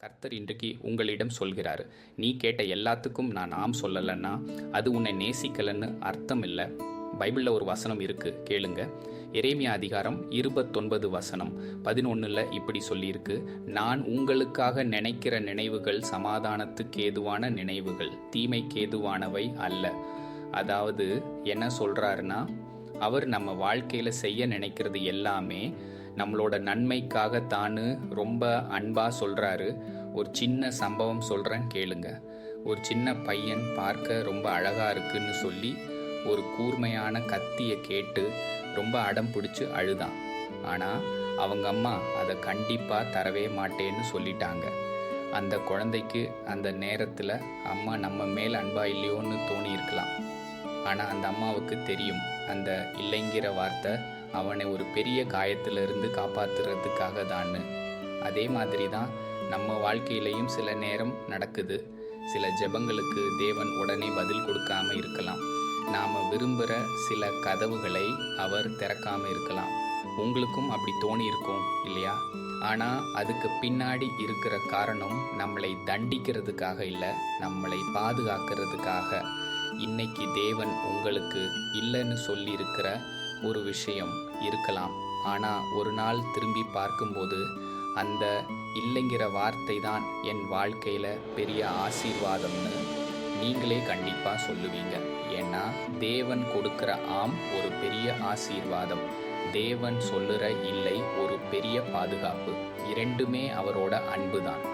கர்த்தர் இன்றைக்கு உங்களிடம் சொல்கிறாரு, நீ கேட்ட எல்லாத்துக்கும் நான் ஆம் சொல்லலைன்னா அது உன்னை நேசிக்கலைன்னு அர்த்தம் இல்லை. பைபிளில் ஒரு வசனம் இருக்கு, கேளுங்க. எரேமியா அதிகாரம் 29 வசனம் 11 இப்படி சொல்லியிருக்கு, நான் உங்களுக்காக நினைக்கிற நினைவுகள் சமாதானத்துக்கு ஏதுவான நினைவுகள், தீமைக்கு ஏதுவானவை அல்ல. அதாவது என்ன சொல்றாருன்னா, அவர் நம்ம வாழ்க்கையில் செய்ய நினைக்கிறது எல்லாமே நம்மளோட நன்மைக்காக தானு ரொம்ப அன்பாக சொல்கிறாரு. ஒரு சின்ன சம்பவம் சொல்கிறேன், கேளுங்க. ஒரு சின்ன பையன் பார்க்க ரொம்ப அழகாக இருக்குன்னு சொல்லி ஒரு கூர்மையான கத்தியை கேட்டு ரொம்ப அடம் பிடிச்சி அழுதான். ஆனால் அவங்க அம்மா அதை கண்டிப்பாக தரவே மாட்டேன்னு சொல்லிட்டாங்க. அந்த குழந்தைக்கு அந்த நேரத்தில் அம்மா நம்ம மேல் அன்பா இல்லையோன்னு தோணி இருக்கலாம். ஆனால் அந்த அம்மாவுக்கு தெரியும், அந்த இல்லைங்கிற வார்த்தை அவனை ஒரு பெரிய காயத்திலிருந்து காப்பாற்றுறதுக்காக தான்னு. அதே மாதிரி தான் நம்ம வாழ்க்கையிலையும் சில நேரம் நடக்குது. சில ஜெபங்களுக்கு தேவன் உடனே பதில் கொடுக்காம இருக்கலாம். நாம் விரும்புகிற சில கதவுகளை அவர் திறக்காம இருக்கலாம். உங்களுக்கும் அப்படி தோணி இருக்கும் இல்லையா? ஆனால் அதுக்கு பின்னாடி இருக்கிற காரணம் நம்மளை தண்டிக்கிறதுக்காக இல்லை, நம்மளை பாதுகாக்கிறதுக்காக. இன்னைக்கு தேவன் உங்களுக்கு இல்லைன்னு சொல்லியிருக்கிற ஒரு விஷயம் இருக்கலாம். ஆனால் ஒரு நாள் திரும்பி பார்க்கும்போது அந்த இல்லைங்கிற வார்த்தை தான் என் வாழ்க்கையில் பெரிய ஆசீர்வாதம்னு நீங்களே கண்டிப்பாக சொல்லுவீங்க. ஏன்னா தேவன் கொடுக்குற ஆம் ஒரு பெரிய ஆசீர்வாதம், தேவன் சொல்லுற இல்லை ஒரு பெரிய பாதுகாப்பு. இரண்டுமே அவரோட அன்பு தான்.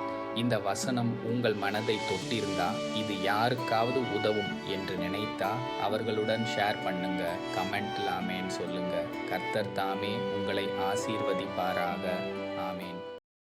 இந்த வசனம் உங்கள் மனதை தொட்டிருந்தா, இது யாருக்காவது உதவும் என்று நினைத்தா அவர்களுடன் ஷேர் பண்ணுங்க, கமெண்ட்ல ஆமேன்னு சொல்லுங்க. கர்த்தர் தாமே உங்களை ஆசீர்வதிப்பாராக.